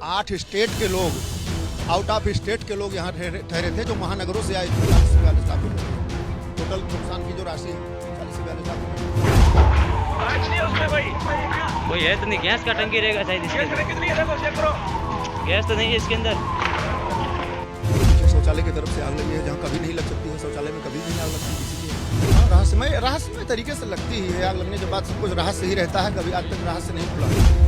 8 state के लोग, out of state के लोग यहाँ ठहरे थे, जो महानगरों से आए थे। 40 से 42 लाख रुपए टोटल नुकसान की जो राशि है, 40 से 42 लाख रुपए। कोई है तो नहीं, गैस का टंकी रहेगा शायद इसके अंदर। गैस तो नहीं है इसके अंदर। शौचालय की तरफ से आग लगी है, जहाँ कभी नहीं लग सकती है। शौचालय में कभी नहीं आग लगती किसी की। हाँ, रहस्यमय तरीके से लगती ही है। आग लगने के बाद सब कुछ रहस्य ही रहता है, कभी आज तक रहस्य नहीं खुला।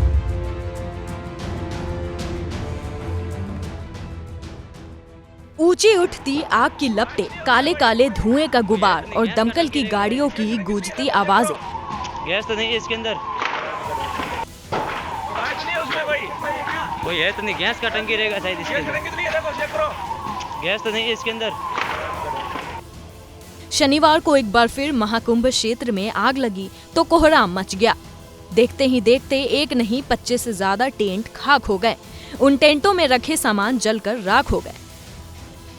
ऊंची उठती आग की लपटें, काले काले धुएं का गुबार और दमकल की गाड़ियों की गूंजती आवाजें। गैस तो नहीं है इसके अंदर। कोई है तो नहीं, गैस का टंकी रहेगा शायद इसके अंदर। गैस तो नहीं है इसके अंदर। शनिवार को एक बार फिर महाकुंभ क्षेत्र में आग लगी तो कोहराम मच गया। देखते ही देखते एक नहीं 25 से ज्यादा टेंट खाक हो गए। उन टेंटों में रखे सामान जलकर राख हो गए।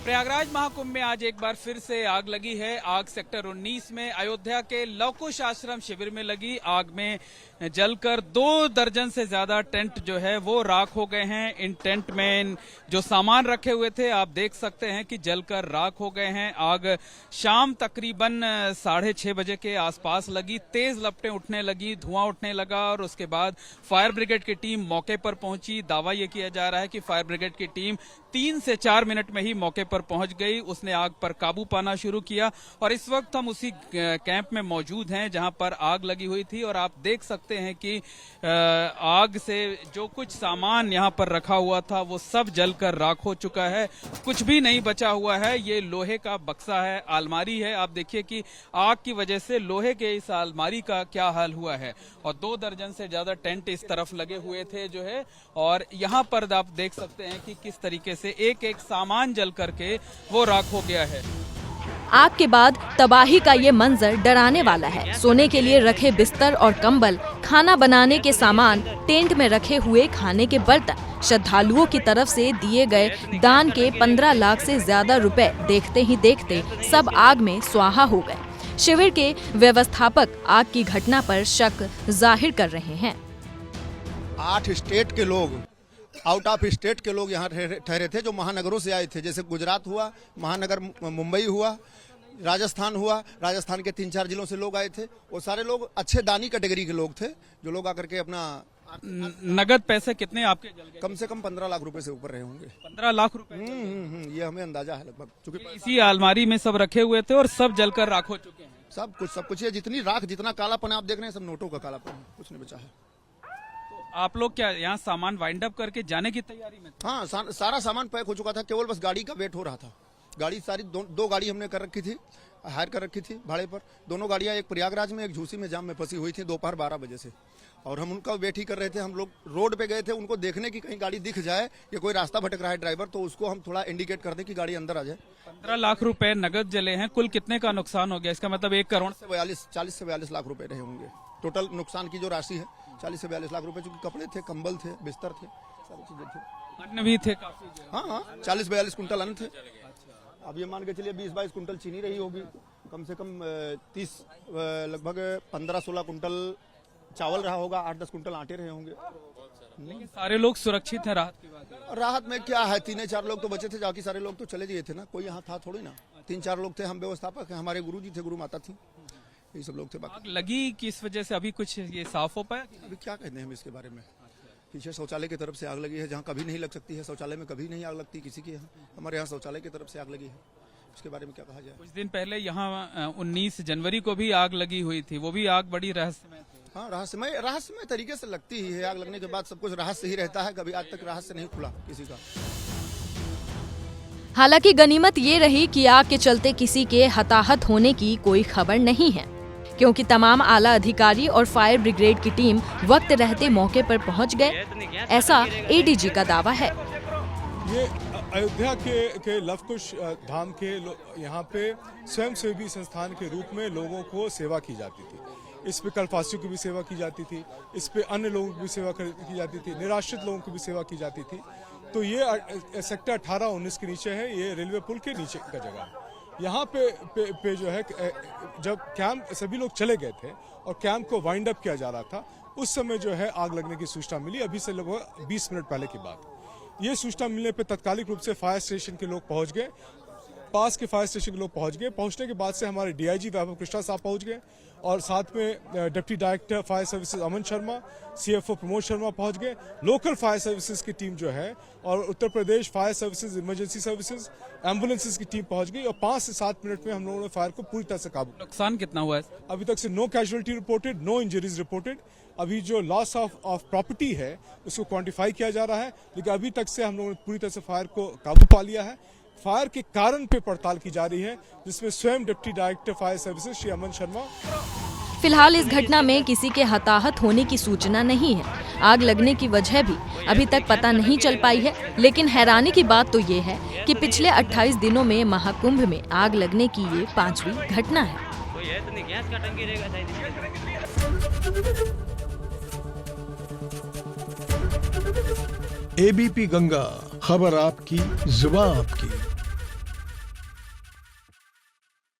प्रयागराज महाकुंभ में आज एक बार फिर से आग लगी है। आग सेक्टर 19 में अयोध्या के लव कुश आश्रम शिविर में लगी। आग में जलकर 2 दर्जन से ज्यादा टेंट जो है वो राख हो गए हैं। इन टेंट में जो सामान रखे हुए थे आप देख सकते हैं कि जलकर राख हो गए हैं। आग शाम तकरीबन 6:30 बजे के आसपास लगी। तेज लपटें उठने लगी, धुआं उठने लगा और उसके बाद फायर ब्रिगेड की टीम मौके पर पहुंची। दावा यह किया जा रहा है कि फायर ब्रिगेड की टीम 3 से 4 मिनट में ही मौके पर पहुंच गई। उसने आग पर काबू पाना शुरू किया और इस वक्त हम उसी कैंप में मौजूद हैं जहां पर आग लगी हुई थी और आप देख सकते हैं कि आग से जो कुछ सामान यहां पर रखा हुआ था वो सब जलकर राख हो चुका है। कुछ भी नहीं बचा हुआ है। ये लोहे का बक्सा है, अलमारी है। आप देखिए कि आग की वजह से लोहे के इस अलमारी का क्या हाल हुआ है। और 2 दर्जन से ज्यादा टेंट इस तरफ लगे हुए थे जो है, और यहां पर आप देख सकते हैं कि किस तरीके से एक एक सामान जल करके वो राख हो गया है। आग के बाद तबाही का ये मंजर डराने वाला है। सोने के लिए रखे बिस्तर और कंबल, खाना बनाने के सामान, टेंट में रखे हुए खाने के बर्तन, श्रद्धालुओं की तरफ से दिए गए दान के 15 लाख से ज्यादा रुपए देखते ही देखते सब आग में स्वाहा हो गए। शिविर के व्यवस्थापक आग की घटना पर शक जाहिर कर रहे हैं। 8 स्टेट के लोग, आउट ऑफ स्टेट के लोग यहाँ ठहरे थे, जो महानगरों से आए थे। जैसे गुजरात हुआ, महानगर मुंबई हुआ, राजस्थान हुआ। राजस्थान के 3-4 जिलों से लोग आए थे। वो सारे लोग अच्छे दानी कैटेगरी के लोग थे, जो लोग आकर के अपना नगद पैसे कितने आपके जल गए? कम से कम 15 लाख रुपए से ऊपर रहे होंगे। 15 लाख रुपए। ये हमें अंदाजा है लगभग, क्योंकि इसी अलमारी में सब रखे हुए थे और सब जलकर राख हो चुके हैं। सब कुछ ये जितनी राख, जितना कालापन आप देख रहे हैं, सब नोटों का कालापन है, कुछ नहीं बचा है। आप लोग क्या यहाँ सामान वाइंड अप करके जाने की तैयारी में थे? हाँ, सारा सामान पैक हो चुका था, केवल बस गाड़ी का वेट हो रहा था। गाड़ी सारी दो गाड़ी हमने कर रखी थी, हायर कर रखी थी भाड़े पर। दोनों गाड़ियाँ, एक प्रयागराज में, एक झूसी में जाम में फंसी हुई थी दोपहर 12 बजे से, और हम उनका वेट ही कर रहे थे। हम लोग रोड पे गए थे उनको देखने की, कहीं गाड़ी दिख जाए या कोई रास्ता भटक रहा है ड्राइवर, तो उसको हम थोड़ा इंडिकेट कर दें कि गाड़ी अंदर आ जाए। 15 लाख रुपए नगद जले हैं। कुल कितने का नुकसान हो गया? इसका मतलब 1 करोड़ 40 से 42 लाख रुपए रहे होंगे। टोटल नुकसान की जो राशि है 40 से 42 लाख रुपए, चूंकि कपड़े थे, कंबल थे, बिस्तर थे, सारी चीजें थी। अन्न भी थे काफी। हाँ, 40-42 कुंटल अन्न थे। अब ये मान के चलिए 20-22 कुंटल चीनी रही होगी, कम से कम 30 लगभग 15-16 कुंटल चावल रहा होगा, 8-10 कुंटल आटे रहे होंगे। सारे लोग सुरक्षित हैं राहत की बात? राहत में क्या है, 3-4 लोग तो बचे थे, बाकी सारे लोग तो चले गए थे ना। कोई यहाँ था थोड़ी ना। 3-4 लोग थे, हम व्यवस्थापक हैं, हमारे गुरु जी थे, गुरु माता थी, ये सब लोग थे। आग लगी किस वजह से अभी कुछ ये साफ हो पाया? अभी क्या कहते हैं हम इसके बारे में। पीछे शौचालय की तरफ से आग लगी है, जहाँ कभी नहीं लग सकती है। शौचालय में कभी नहीं आग लगती किसी के यहाँ। हमारे यहाँ शौचालय की तरफ से आग लगी है, इसके बारे में क्या कहा जाए। कुछ दिन पहले यहाँ 19 जनवरी को भी आग लगी हुई थी, वो भी आग बड़ी रहस्यमय थी। हाँ, रहस्यमय तरीके से लगती ही है। आग लगने के बाद सब कुछ रहस्य ही रहता है, कभी आज तक रहस्य नहीं खुला किसी का। हालांकि गनीमत ये रही कि आग के चलते किसी के हताहत होने की कोई खबर नहीं है, क्योंकि तमाम आला अधिकारी और फायर ब्रिगेड की टीम वक्त रहते मौके पर पहुंच गए, ऐसा एडीजी का दावा है। ये अयोध्या के लव कुश धाम के यहाँ पे स्वयंसेवी संस्थान के रूप में लोगों को सेवा की जाती थी। इस पे कल्पवासियों की भी सेवा की जाती थी, इस पे अन्य लोगों की भी सेवा की जाती थी, निराश्रित लोगों की भी सेवा की जाती थी। तो ये सेक्टर 18-19 के नीचे है, ये रेलवे पुल के नीचे का जगह है। यहाँ पे जो है, जब कैंप सभी लोग चले गए थे और कैंप को वाइंड अप किया जा रहा था, उस समय जो है आग लगने की सूचना मिली। अभी से लगभग 20 मिनट पहले की बात। ये सूचना मिलने पर तत्कालिक रूप से फायर स्टेशन के लोग पहुंच गए, पास के फायर स्टेशन के लोग पहुंच गए। पहुंचने के बाद से हमारे डीआईजी वैभव कृष्णा साहब पहुंच गए और साथ में deputy director fire services Aman Sharma, CFO Pramod Sharma पहुंच गए। लोकल फायर सर्विसेज की टीम जो है और Uttar Pradesh fire services, emergency services, ambulances की टीम पहुंच गई और 5 से 7 मिनट में हम लोगों ने फायर को पूरी तरह से काबू। नुकसान कितना हुआ है? अभी तक से no casualty reported, no injuries reported. अभी जो लॉस ऑफ प्रॉपर्टी है उसको क्वांटिफाई किया जा रहा है, लेकिन अभी तक से हम लोगों ने पूरी तरह से फायर को काबू पा लिया है। फायर के कारण पे पड़ताल की जा रही है, जिसमें स्वयं deputy director fire services Shri Aman Sharma. फिलहाल इस घटना में किसी के हताहत होने की सूचना नहीं है। आग लगने की वजह भी अभी तक पता नहीं चल पाई है, लेकिन हैरानी की बात तो ये है कि पिछले 28 दिनों में महाकुंभ में आग लगने की ये 5वीं घटना है। कोई है तो नहीं, गैस का टंकी रहेगा शायद इसके। एबीपी गंगा, खबर आपकी, जुबान आपकी।